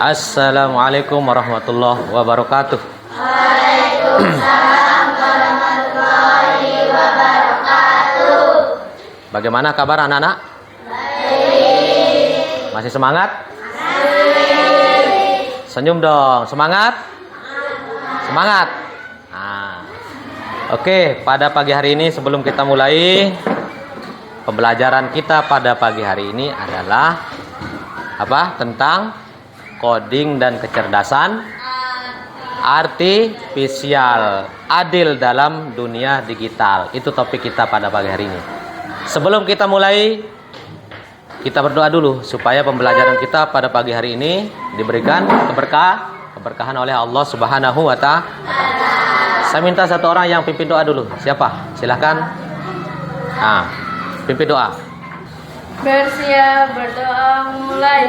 Assalamualaikum warahmatullahi wabarakatuh. Waalaikumsalam warahmatullahi wabarakatuh. Bagaimana kabar anak-anak? Baik. Masih semangat? Baik. Senyum dong, semangat? Semangat. Oke, pada pagi hari ini sebelum kita mulai pembelajaran kita pada pagi hari ini adalah apa? Tentang coding dan kecerdasan artifisial, adil dalam dunia digital. Itu topik kita pada pagi hari ini. Sebelum kita mulai, kita berdoa dulu supaya pembelajaran kita pada pagi hari ini diberikan keberkahan oleh Allah Subhanahu wa Ta'ala. Saya minta satu orang yang pimpin doa dulu. Siapa? Silahkan. Pimpin doa. Bersiap berdoa mulai.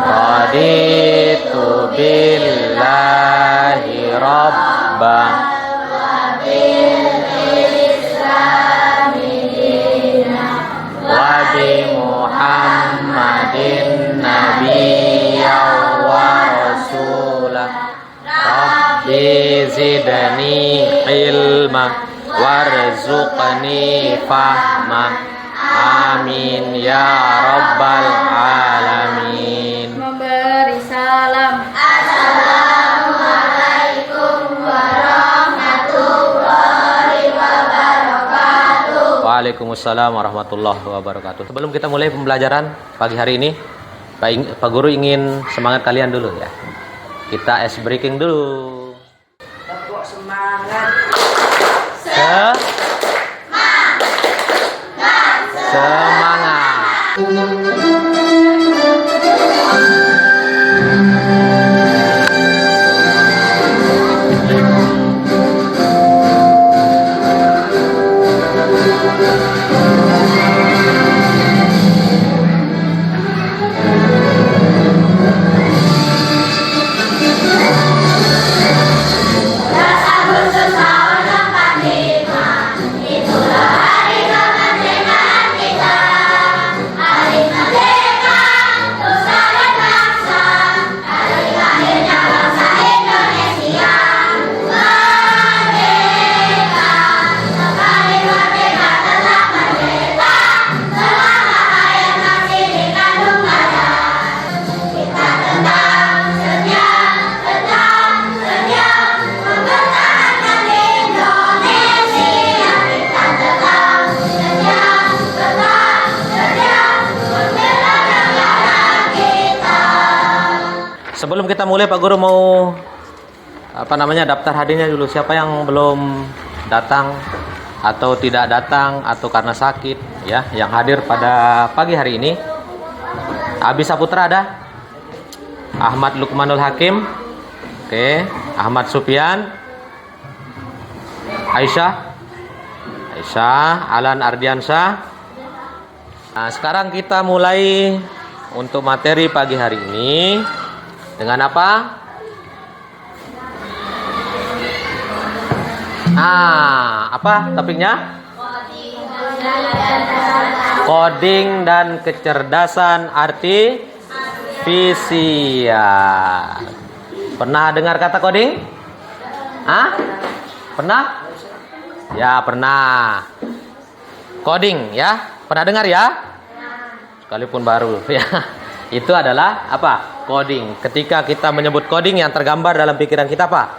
Raditu billahi rabban wa bi Muhammadin nabiyyan wa rasulah. Rabbi zidni ilma warzuqni fahma. Amin ya rabbal alamin. Memberi salam. Assalamualaikum warahmatullahi wabarakatuh. Waalaikumsalam warahmatullahi wabarakatuh. Sebelum kita mulai pembelajaran pagi hari ini, Pak Guru ingin semangat kalian dulu ya. Kita ice breaking dulu. Semangat. Semangat. Sebelum kita mulai, Pak Guru mau daftar hadirnya dulu. Siapa yang belum datang atau tidak datang atau karena sakit ya, yang hadir pada pagi hari ini. Abi Saputra ada? Ahmad Lukmanul Hakim. Oke, Ahmad Sufyan. Aisyah, Alan Ardiansyah. Nah, sekarang kita mulai untuk materi pagi hari ini. Dengan apa? Apa topiknya? Coding dan kecerdasan artifisial. Pernah dengar kata coding? Pernah? Ya, pernah. Coding ya? Pernah dengar ya? Sekalipun baru ya. Itu adalah apa? Coding. Ketika kita menyebut coding, yang tergambar dalam pikiran kita apa?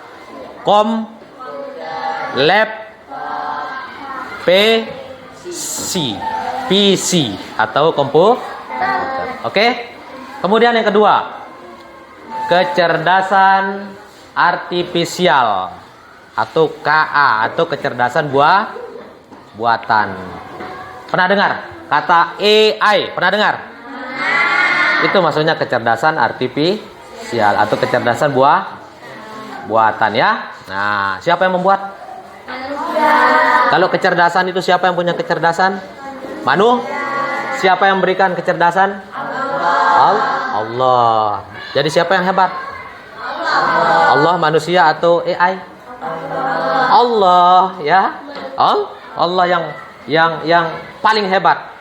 Lab, PC atau komputer. Oke? Kemudian yang kedua, kecerdasan artifisial atau KA atau kecerdasan buatan. Pernah dengar kata AI? Pernah dengar? Itu maksudnya kecerdasan artifisial atau kecerdasan buatan ya. Nah, siapa yang membuat? Kalau kecerdasan itu siapa yang punya kecerdasan? Siapa yang memberikan kecerdasan? Allah. Jadi siapa yang hebat? Allah, manusia atau AI? Allah, ya. Allah yang paling hebat,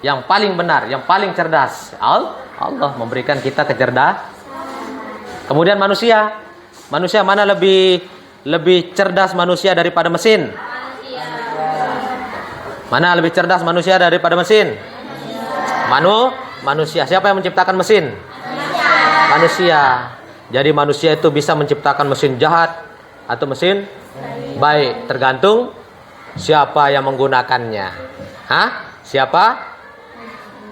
yang paling benar, yang paling cerdas. Allah memberikan kita kecerdasan. Kemudian manusia mana lebih cerdas manusia daripada mesin? Mana lebih cerdas manusia daripada mesin? Manusia. Siapa yang menciptakan mesin? Manusia. Jadi manusia itu bisa menciptakan mesin jahat atau mesin baik, tergantung siapa yang menggunakannya. Siapa?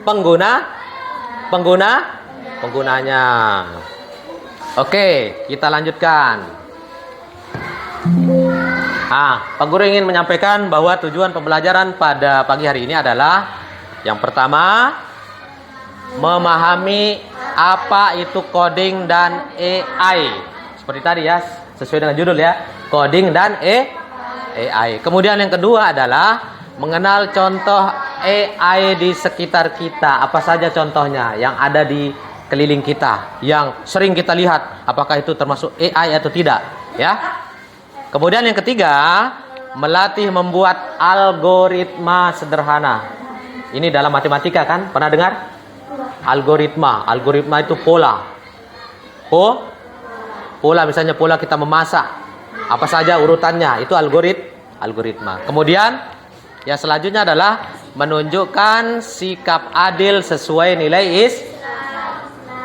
Penggunanya. Oke, kita lanjutkan. Pak Guru ingin menyampaikan bahwa tujuan pembelajaran pada pagi hari ini adalah yang pertama, memahami apa itu coding dan AI. Seperti tadi ya, sesuai dengan judul ya, coding dan AI. Kemudian yang kedua adalah mengenal contoh AI di sekitar kita. Apa saja contohnya yang ada di keliling kita, yang sering kita lihat, apakah itu termasuk AI atau tidak, ya. Kemudian yang ketiga, melatih membuat algoritma sederhana. Ini dalam matematika kan? Pernah dengar? Algoritma itu pola. Pola misalnya pola kita memasak. Apa saja urutannya, itu algoritma. Kemudian yang selanjutnya adalah menunjukkan sikap adil sesuai nilai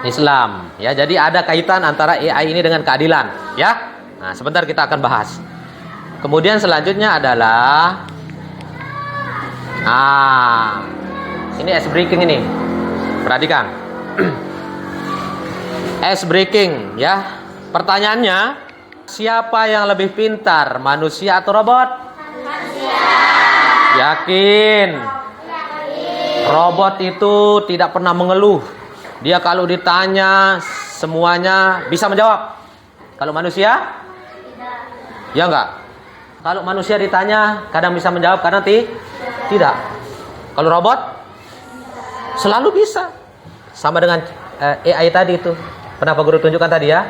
Islam. Ya, jadi ada kaitan antara AI ini dengan keadilan, ya. Nah, sebentar kita akan bahas. Kemudian selanjutnya adalah ini ice breaking ini. Perhatikan. Ice breaking, ya. Pertanyaannya, siapa yang lebih pintar, manusia atau robot? Manusia. Yakin? Robot itu tidak pernah mengeluh. Dia kalau ditanya semuanya bisa menjawab. Kalau manusia? Ya enggak? Kalau manusia ditanya kadang bisa menjawab, kadang tidak. Kalau robot selalu bisa. Sama dengan AI tadi itu. Pernah Pak Guru tunjukkan tadi ya.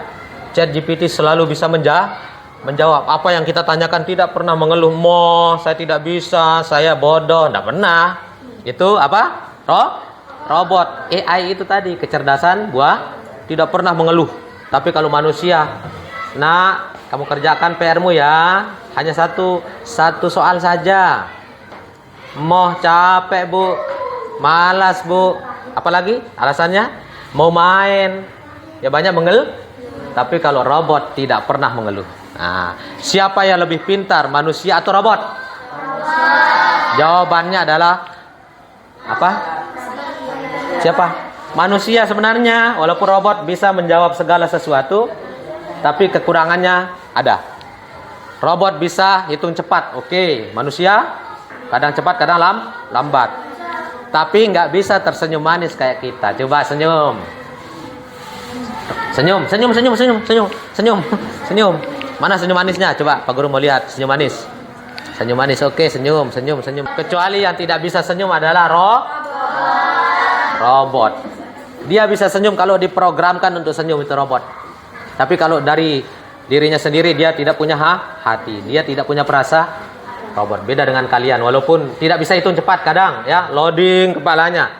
ChatGPT selalu bisa menjawab. Apa yang kita tanyakan tidak pernah mengeluh. Saya tidak bisa, saya bodoh. Tidak pernah. Itu apa? Robot. AI itu tadi kecerdasan tidak pernah mengeluh. Tapi kalau manusia, kamu kerjakan PR-mu ya. Hanya satu soal saja. Capek Bu, malas Bu. Apalagi alasannya? Mau main. Ya banyak mengeluh. Tapi kalau robot tidak pernah mengeluh. Siapa yang lebih pintar, manusia atau robot? Jawabannya adalah apa? Siapa? Manusia sebenarnya. Walaupun robot bisa menjawab segala sesuatu, tapi kekurangannya ada. Robot bisa hitung cepat, oke. Manusia kadang cepat, kadang lambat. Tapi nggak bisa tersenyum manis kayak kita. Coba senyum. Senyum. Mana senyum manisnya? Coba Pak Guru mau lihat senyum manis. Senyum manis, oke. Senyum. Kecuali yang tidak bisa senyum adalah robot. Dia bisa senyum kalau diprogramkan untuk senyum, itu robot. Tapi kalau dari dirinya sendiri dia tidak punya hati, dia tidak punya robot. Beda dengan kalian, walaupun tidak bisa hitung cepat kadang ya, loading kepalanya.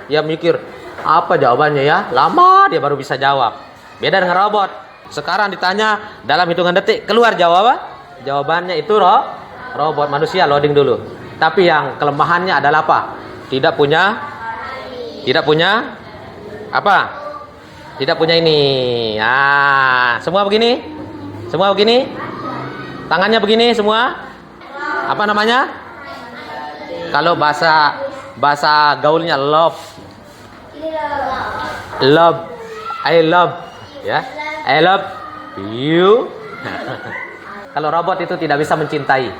Dia mikir apa jawabannya ya, lama dia baru bisa jawab. Beda dengan robot. Sekarang ditanya dalam hitungan detik keluar jawabannya, itu robot. Manusia loading dulu. Tapi yang kelemahannya adalah apa? Tidak punya apa? Tidak punya ini. Semua begini? Tangannya begini semua? Apa namanya? Kalau bahasa gaulnya love. I love ya. I love you. Kalau robot itu tidak bisa mencintai.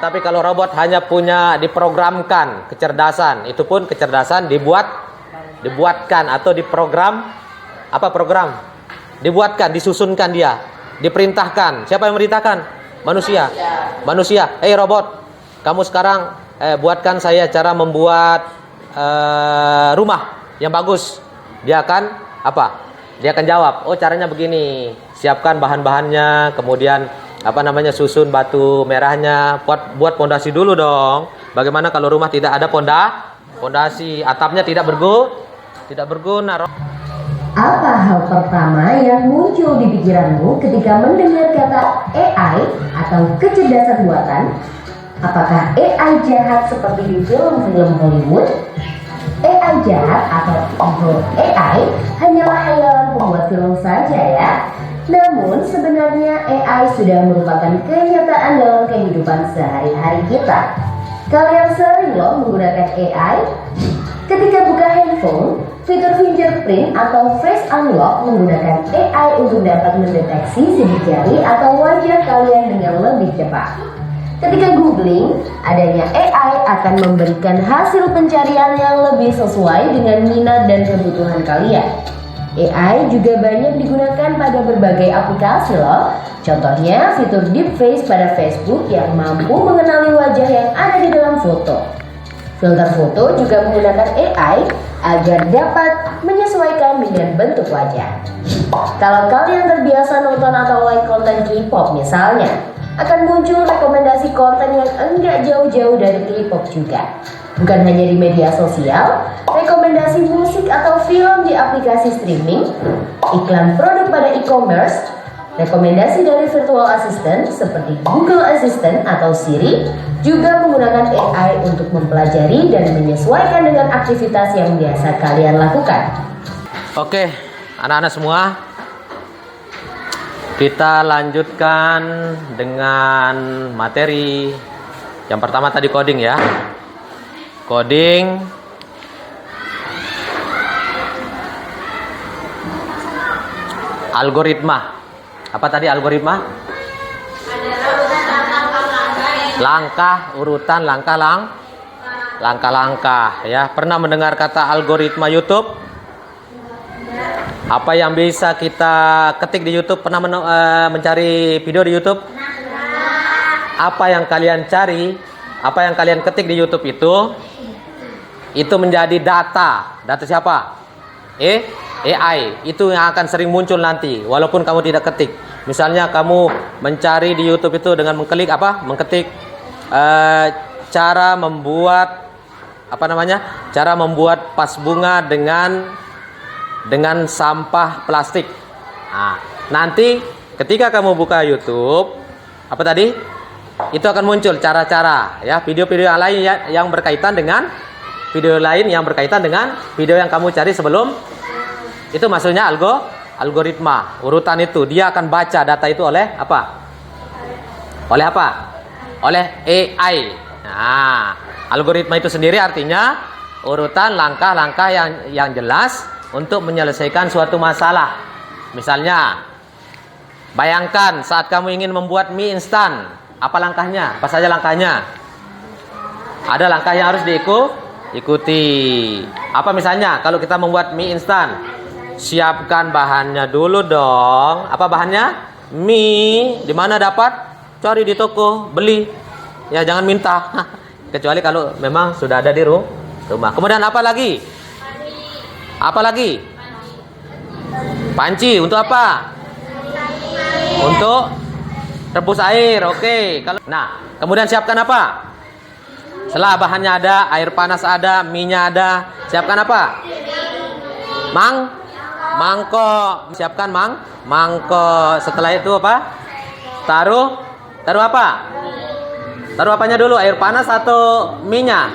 Tapi kalau robot hanya punya diprogramkan kecerdasan, itu pun kecerdasan dibuatkan atau diprogram. Apa program? Dibuatkan, disusunkan dia, diperintahkan. Siapa yang memerintahkan? Manusia. Robot, kamu sekarang buatkan saya cara membuat rumah yang bagus. Dia akan apa? Dia akan jawab, caranya begini. Siapkan bahan-bahannya, kemudian apa namanya, susun batu merahnya, buat pondasi dulu dong. Bagaimana kalau rumah tidak ada pondasi, atapnya tidak berguna. Apa hal pertama yang muncul di pikiranmu ketika mendengar kata AI atau kecerdasan buatan? Apakah AI jahat seperti di film-film Hollywood? AI jahat atau evil AI hanyalah khayalan pembuat film saja ya. Namun sebenarnya AI sudah merupakan kenyataan dalam kehidupan sehari-hari kita. Kalian sering loh menggunakan AI? Ketika buka handphone, fitur fingerprint atau face unlock menggunakan AI untuk dapat mendeteksi sidik jari atau wajah kalian dengan lebih cepat. Ketika googling, adanya AI akan memberikan hasil pencarian yang lebih sesuai dengan minat dan kebutuhan kalian. AI juga banyak digunakan pada berbagai aplikasi loh. Contohnya fitur deepface pada Facebook yang mampu mengenali wajah yang ada di dalam foto. Filter foto juga menggunakan AI agar dapat menyesuaikan dengan bentuk wajah. Kalau kalian terbiasa nonton atau like konten K-pop misalnya, akan muncul rekomendasi konten yang enggak jauh-jauh dari K-pop juga. Bukan hanya di media sosial, rekomendasi musik atau film di aplikasi streaming, iklan produk pada e-commerce, rekomendasi dari virtual assistant seperti Google Assistant atau Siri juga menggunakan AI untuk mempelajari dan menyesuaikan dengan aktivitas yang biasa kalian lakukan. Oke, anak-anak semua, kita lanjutkan dengan materi. Yang pertama tadi coding ya. Coding. Algoritma. Apa tadi algoritma? Langkah, urutan, langkah-langkah ya. Pernah mendengar kata algoritma YouTube? Apa yang bisa kita ketik di YouTube? Pernah mencari video di YouTube? Apa yang kalian cari, apa yang kalian ketik di YouTube itu menjadi data. Data siapa? AI. Itu yang akan sering muncul nanti walaupun kamu tidak ketik. Misalnya kamu mencari di YouTube itu dengan mengketik cara membuat cara membuat vas bunga dengan sampah plastik. Nah, nanti ketika kamu buka YouTube, apa tadi? Itu akan muncul cara-cara ya, video-video lain yang berkaitan dengan video yang kamu cari sebelum. Itu maksudnya algoritma. Urutan itu dia akan baca data itu oleh apa? Oleh AI. Nah, algoritma itu sendiri artinya urutan langkah-langkah yang jelas untuk menyelesaikan suatu masalah. Misalnya, bayangkan saat kamu ingin membuat mie instan, apa langkahnya? Apa saja langkahnya? Ada langkah yang harus diikuti. Apa misalnya kalau kita membuat mie instan? Siapkan bahannya dulu dong. Apa bahannya? Mie. Di mana dapat? Cari di toko, beli. Ya jangan minta. Kecuali kalau memang sudah ada di rumah. Kemudian apa lagi? Apa lagi? Panci. Untuk apa? Untuk rebus air. Oke. Nah, kemudian siapkan apa? Setelah bahannya ada, air panas ada, mie-nya ada, siapkan apa? Mangkok. Siapkan mangkok. Setelah itu apa? Taruh apa? Taruh apanya dulu? Air panas atau mie-nya?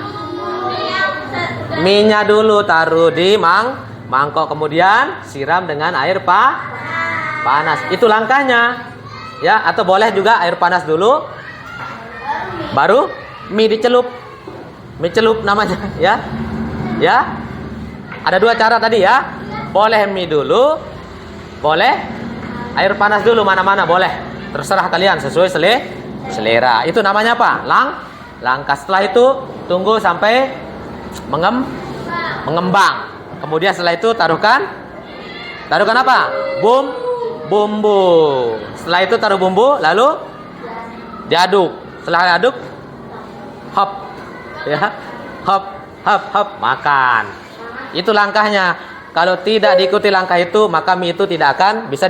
Mie-nya dulu taruh di mangkok, kemudian siram dengan air panas. Itu langkahnya. Ya, atau boleh juga air panas dulu baru mie dicelup. Mie celup namanya, ya. Ya. Ada dua cara tadi ya. Boleh mie dulu, boleh air panas dulu, mana-mana boleh. Terserah kalian sesuai selera. Itu namanya apa? Langkah. Setelah itu tunggu sampai mengembang. Kemudian setelah itu taruhkan apa? Bumbu. Setelah itu taruh bumbu, lalu diaduk. Setelah diaduk, hop, ya, hop, makan. Itu langkahnya. Kalau tidak diikuti langkah itu, maka mie itu tidak akan bisa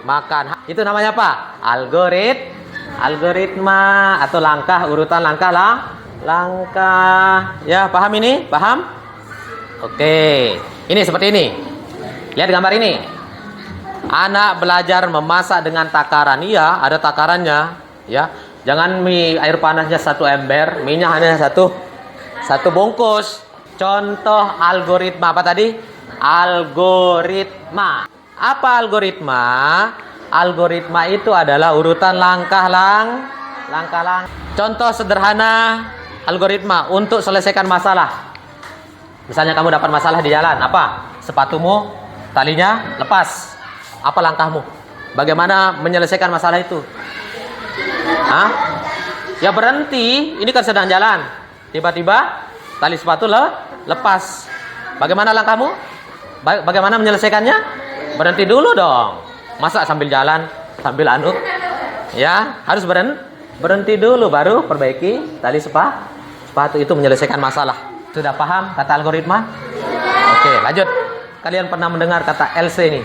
makan. Itu namanya apa? Algoritma atau langkah, urutan langkah langkah. Ya, paham ini? Paham? Oke. Ini seperti ini. Lihat gambar ini. Anak belajar memasak dengan takaran. Iya, ada takarannya, ya. Jangan mie air panasnya 1 ember, minyak hanya satu bungkus. Contoh algoritma apa tadi? Algoritma. Apa algoritma? Algoritma itu adalah urutan langkah. Contoh sederhana algoritma untuk selesaikan masalah. Misalnya kamu dapat masalah di jalan, apa? Sepatumu talinya lepas. Apa langkahmu? Bagaimana menyelesaikan masalah itu? Hah? Ya berhenti, ini kan sedang jalan. Tiba-tiba tali sepatu lepas. Bagaimana langkahmu? Bagaimana menyelesaikannya? Berhenti dulu dong. Masa sambil jalan, sambil ya, harus berhenti dulu baru perbaiki tali sepatu itu menyelesaikan masalah. Sudah paham kata algoritma? Oke, lanjut. Kalian pernah mendengar kata LC ini?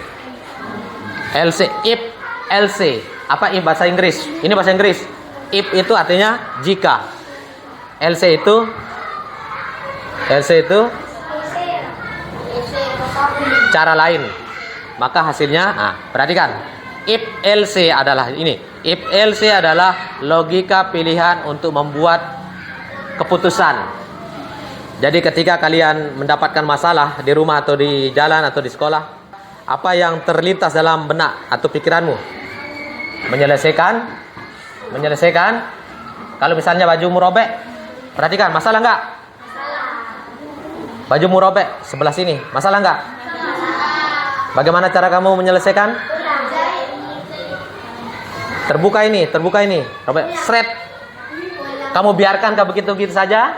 LC, if, LC. Apa if bahasa Inggris? Ini bahasa Inggris. If itu artinya jika. LC itu cara lain. Maka hasilnya, nah, perhatikan. If LC adalah ini. If LC adalah logika pilihan untuk membuat keputusan. Jadi ketika kalian mendapatkan masalah di rumah atau di jalan atau di sekolah, apa yang terlintas dalam benak atau pikiranmu? Menyelesaikan. Kalau misalnya bajumu robek, perhatikan, masalah enggak? Bajumu robek sebelah sini, masalah enggak? Bagaimana cara kamu menyelesaikan? Terbuka ini, robek, seret. Kamu biarkan begitu saja?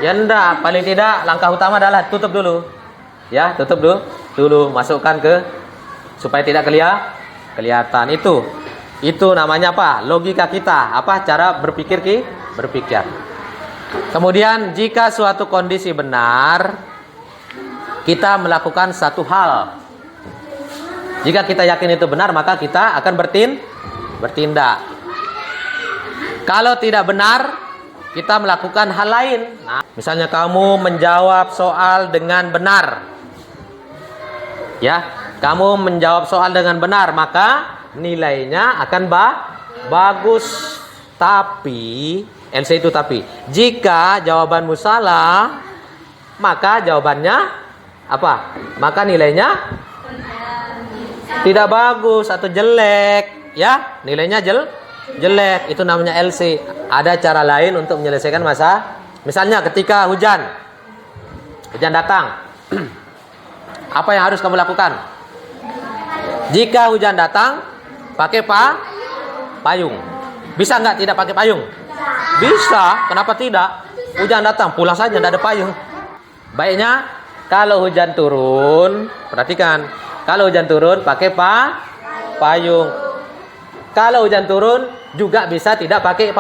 Ya enggak, paling tidak langkah utama adalah tutup dulu. Ya, tutup dulu, masukkan supaya tidak kelihatan. Itu namanya apa? Logika kita, apa cara berpikir. Kemudian jika suatu kondisi benar, kita melakukan satu hal. Jika kita yakin itu benar, maka kita akan bertindak. Kalau tidak benar, kita melakukan hal lain. Nah, misalnya kamu menjawab soal dengan benar. Ya, kamu menjawab soal dengan benar, maka nilainya akan bagus. Tapi, LC itu tapi. Jika jawabanmu salah, maka jawabannya apa? Maka nilainya tidak bagus atau jelek, ya. Nilainya jelek. Itu namanya LC. Ada cara lain untuk menyelesaikan masalah. Misalnya ketika hujan datang. Apa yang harus kamu lakukan? Jika hujan datang, pakai payung. Bisa nggak tidak pakai payung? Bisa. Kenapa tidak? Hujan datang, pulang saja, tidak ada payung. Baiknya kalau hujan turun, perhatikan. Kalau hujan turun, pakai payung. Kalau hujan turun juga bisa tidak pakai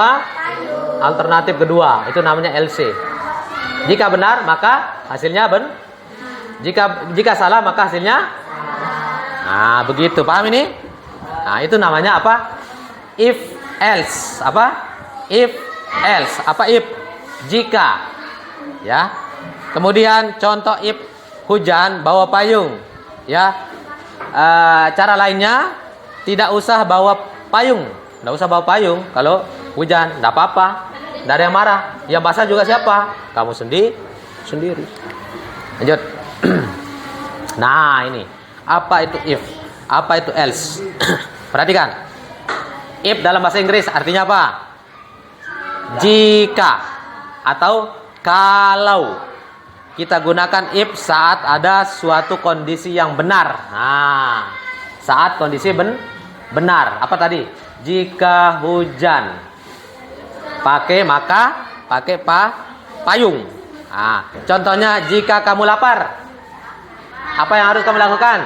alternatif kedua, itu namanya LC. Jika benar maka hasilnya jika salah maka hasilnya. Nah, begitu, paham ini? Nah, itu namanya apa? If else. Apa? If else. Apa if? Jika. Ya. Kemudian contoh if hujan bawa payung. Ya. Cara lainnya tidak usah bawa payung. Tidak usah bawa payung kalau hujan, tidak apa-apa. Tidak ada yang marah. Yang basah juga siapa? Kamu sendiri. Lanjut. Nah, ini. Apa itu if? Apa itu else? Perhatikan. If dalam bahasa Inggris artinya apa? Jika atau kalau. Kita gunakan if saat ada suatu kondisi yang benar. Nah, saat kondisi benar. Apa tadi? Jika hujan, pakai payung. Nah, contohnya jika kamu lapar, apa yang harus kamu lakukan?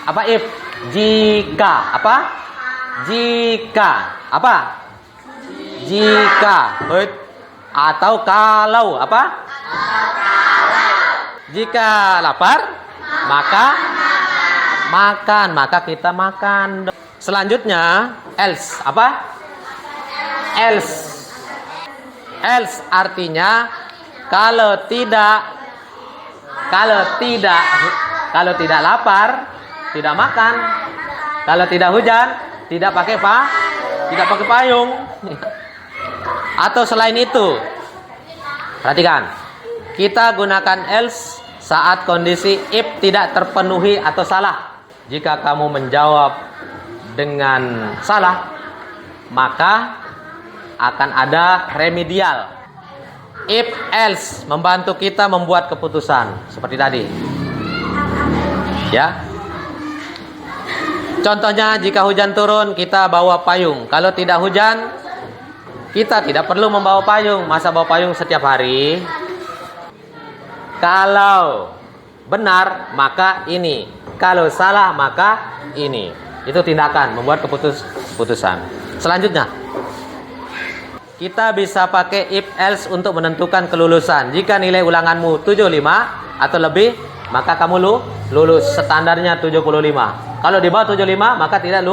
Apa if? Jika. Apa? Jika. Apa? Jika. Atau kalau. Apa? Jika lapar, maka Makan, maka kita makan. Selanjutnya, else. Apa? Else. Else artinya kalau tidak lapar, tidak makan. Kalau tidak hujan, tidak pakai payung. Atau selain itu, perhatikan, kita gunakan else saat kondisi if tidak terpenuhi atau salah. Jika kamu menjawab dengan salah, maka akan ada remedial. If else membantu kita membuat keputusan seperti tadi. Ya. Contohnya jika hujan turun kita bawa payung. Kalau tidak hujan kita tidak perlu membawa payung. Masa bawa payung setiap hari? Kalau benar maka ini. Kalau salah maka ini. Itu tindakan membuat keputusan. Selanjutnya, kita bisa pakai if else untuk menentukan kelulusan. Jika nilai ulanganmu 75 atau lebih, maka kamu lulus. Standarnya 75. Kalau di bawah 75 maka tidak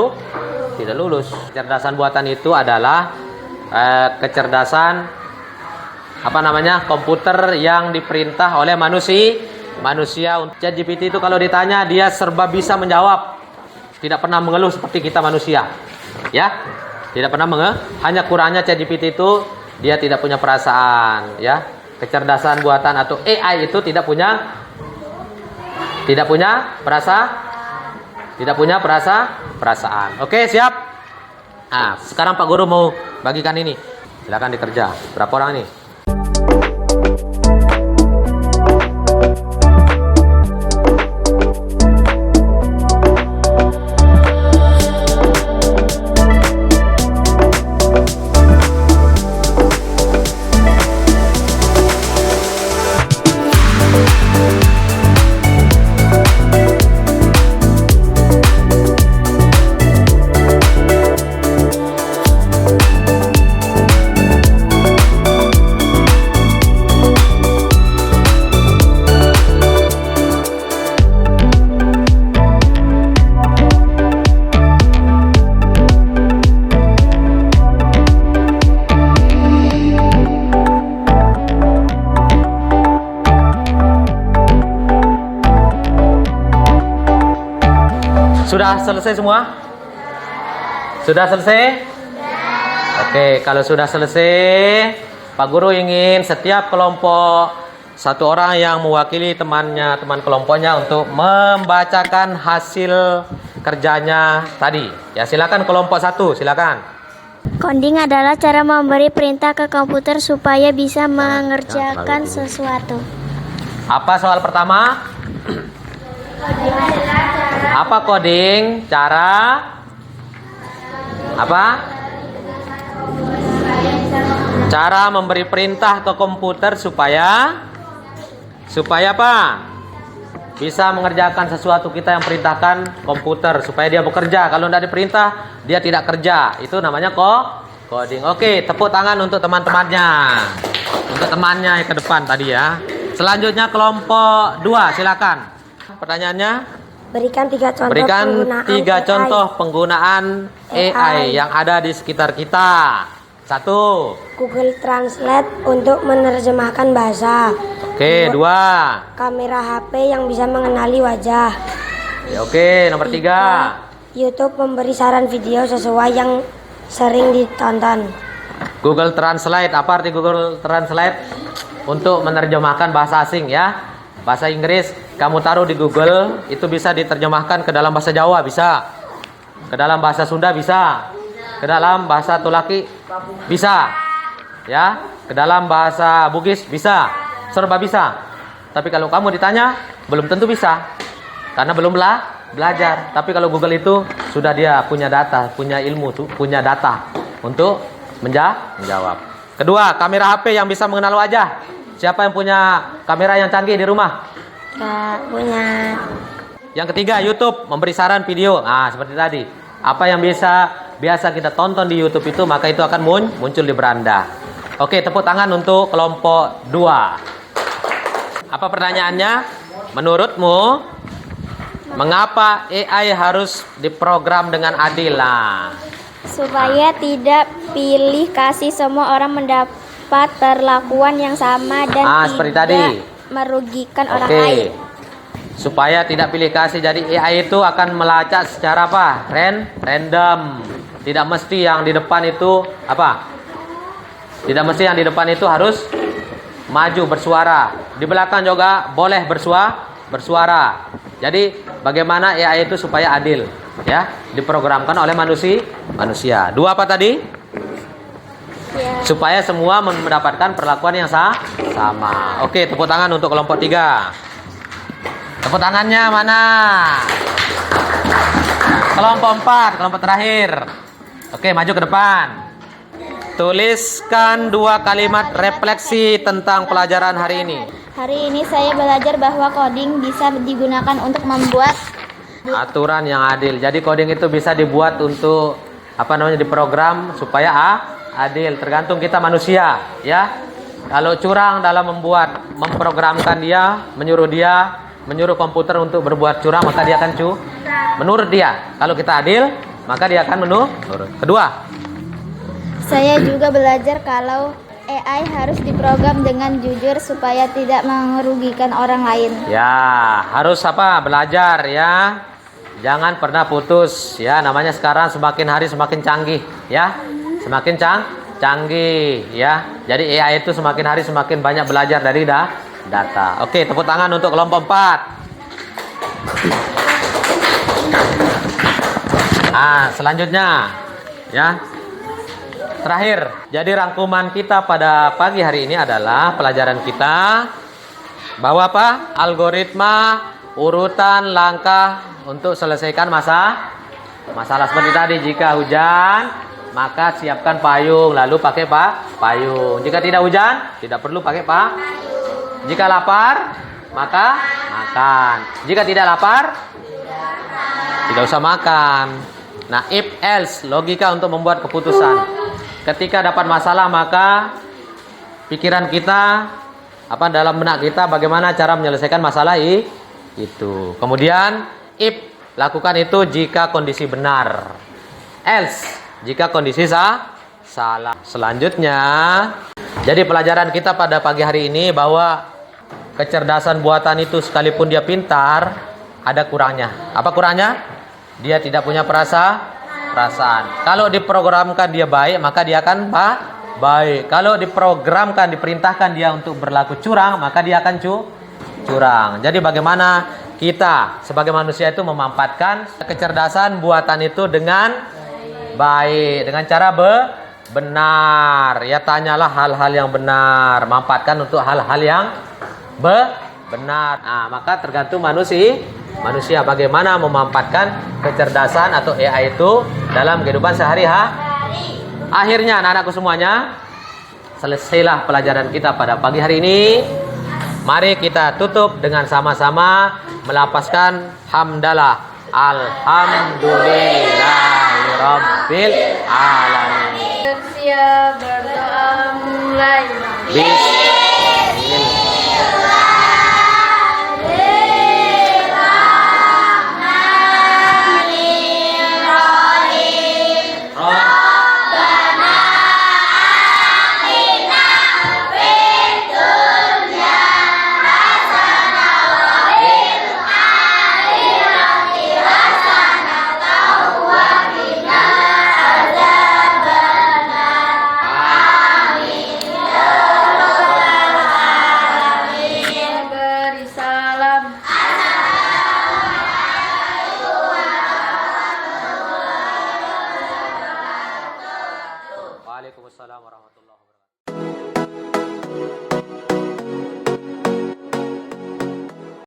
lulus. Kecerdasan buatan itu adalah kecerdasan komputer yang diperintah oleh manusia. ChatGPT itu kalau ditanya dia serba bisa menjawab. Tidak pernah mengeluh seperti kita manusia. Ya. Tidak pernah hanya kurangnya ChatGPT itu dia tidak punya perasaan, ya. Kecerdasan buatan atau AI itu tidak punya perasaan. Oke, siap? Nah, sekarang Pak Guru mau bagikan ini. Silakan dikerja. Berapa orang ini? Sudah selesai semua? Sudah selesai? Oke, kalau sudah selesai, Pak Guru ingin setiap kelompok satu orang yang mewakili teman kelompoknya untuk membacakan hasil kerjanya tadi. Ya, silakan kelompok 1, silakan. Coding adalah cara memberi perintah ke komputer supaya bisa mengerjakan sesuatu. Apa soal pertama? Apa coding? Cara apa? Cara memberi perintah ke komputer supaya apa? Bisa mengerjakan sesuatu. Kita yang perintahkan komputer supaya dia bekerja. Kalau tidak diperintah, dia tidak kerja. Itu namanya coding. Oke, tepuk tangan untuk teman-temannya. Untuk temannya yang ke depan tadi ya. Selanjutnya kelompok 2, silakan. Pertanyaannya? Berikan 3 contoh penggunaan AI yang ada di sekitar kita. 1. Google Translate untuk menerjemahkan bahasa. Oke, 2. Kamera HP yang bisa mengenali wajah. Oke, nomor 3. YouTube memberi saran video sesuai yang sering ditonton. Google Translate, apa arti Google Translate? Untuk menerjemahkan bahasa asing ya. Bahasa Inggris kamu taruh di Google, itu bisa diterjemahkan ke dalam bahasa Jawa, bisa. Ke dalam bahasa Sunda bisa. Ke dalam bahasa Tulaki bisa. Ya, ke dalam bahasa Bugis bisa. Serba bisa. Tapi kalau kamu ditanya, belum tentu bisa. Karena belum belajar. Tapi kalau Google itu sudah dia punya data, punya ilmu, punya data untuk menjawab. Kedua, kamera HP yang bisa mengenal wajah. Siapa yang punya kamera yang canggih di rumah? Gak punya. Yang ketiga, YouTube memberi saran video. Nah, seperti tadi. Apa yang biasa kita tonton di YouTube itu, maka itu akan muncul di beranda. Oke, tepuk tangan untuk kelompok 2. Apa pertanyaannya? Menurutmu Mengapa AI harus diprogram dengan adil? Nah, Supaya tidak pilih kasih, semua orang mendapat perlakuan yang sama dan seperti tidak tadi. merugikan orang Oke. lain. Supaya tidak pilih kasih, jadi AI itu akan melacak secara apa? Random. Tidak mesti yang di depan itu apa? Tidak mesti yang di depan itu harus maju bersuara. Di belakang juga boleh bersuara. Jadi bagaimana AI itu supaya adil, ya? Diprogramkan oleh manusia. Dua apa tadi? Ya. Supaya semua mendapatkan perlakuan yang sama. Oke, tepuk tangan untuk kelompok 3. Tepuk tangannya mana? Kelompok 4, kelompok terakhir. Oke, maju ke depan. Tuliskan 2 kalimat refleksi tentang pelajaran hari ini. Hari ini saya belajar bahwa coding bisa digunakan untuk membuat Aturan yang adil. Jadi coding itu bisa dibuat untuk diprogram supaya adil. Tergantung kita manusia, ya. Kalau curang dalam memprogramkan dia, menyuruh komputer untuk berbuat curang, maka dia akan menurut dia. Kalau kita adil, maka dia akan menurut. Kedua, Saya juga belajar kalau AI harus diprogram dengan jujur supaya tidak merugikan orang lain. ya harus belajar, ya. Jangan pernah putus, ya. Namanya sekarang semakin hari semakin canggih, ya. Semakin canggih, ya. Jadi AI itu semakin hari semakin banyak belajar dari data. Oke, tepuk tangan untuk kelompok 4. Selanjutnya, ya. Terakhir, jadi rangkuman kita pada pagi hari ini adalah pelajaran kita bahwa algoritma urutan langkah untuk selesaikan masalah seperti tadi. Jika hujan, maka siapkan payung, lalu pakai payung. Jika tidak hujan, tidak perlu pakai payung. Jika lapar, maka makan. Jika tidak lapar, tidak usah makan. Nah, if else, logika untuk membuat keputusan. Ketika dapat masalah, maka pikiran kita dalam benak kita bagaimana cara menyelesaikan masalah itu. Kemudian if, lakukan itu jika kondisi benar. Else, jika kondisi salah. Selanjutnya, jadi pelajaran kita pada pagi hari ini bahwa kecerdasan buatan itu sekalipun dia pintar, ada kurangnya. Apa kurangnya? Dia tidak punya perasaan. Kalau diprogramkan dia baik, maka dia akan baik. Kalau diprogramkan, diperintahkan dia untuk berlaku curang, maka dia akan curang. Jadi bagaimana kita sebagai manusia itu memanfaatkan kecerdasan buatan itu dengan baik, dengan cara benar. Ya, tanyalah hal-hal yang benar, manfaatkan untuk hal-hal yang benar. Nah, maka tergantung manusia bagaimana memanfaatkan kecerdasan atau AI itu dalam kehidupan sehari-hari. Akhirnya anak-anakku semuanya, selesailah pelajaran kita pada pagi hari ini. Mari kita tutup dengan sama-sama melapaskan hamdalah. Alhamdulillahirabbil alamin. Bersiap berdoa mulai. Beri salam. Waalaikumsalam warahmatullahi wabarakatuh.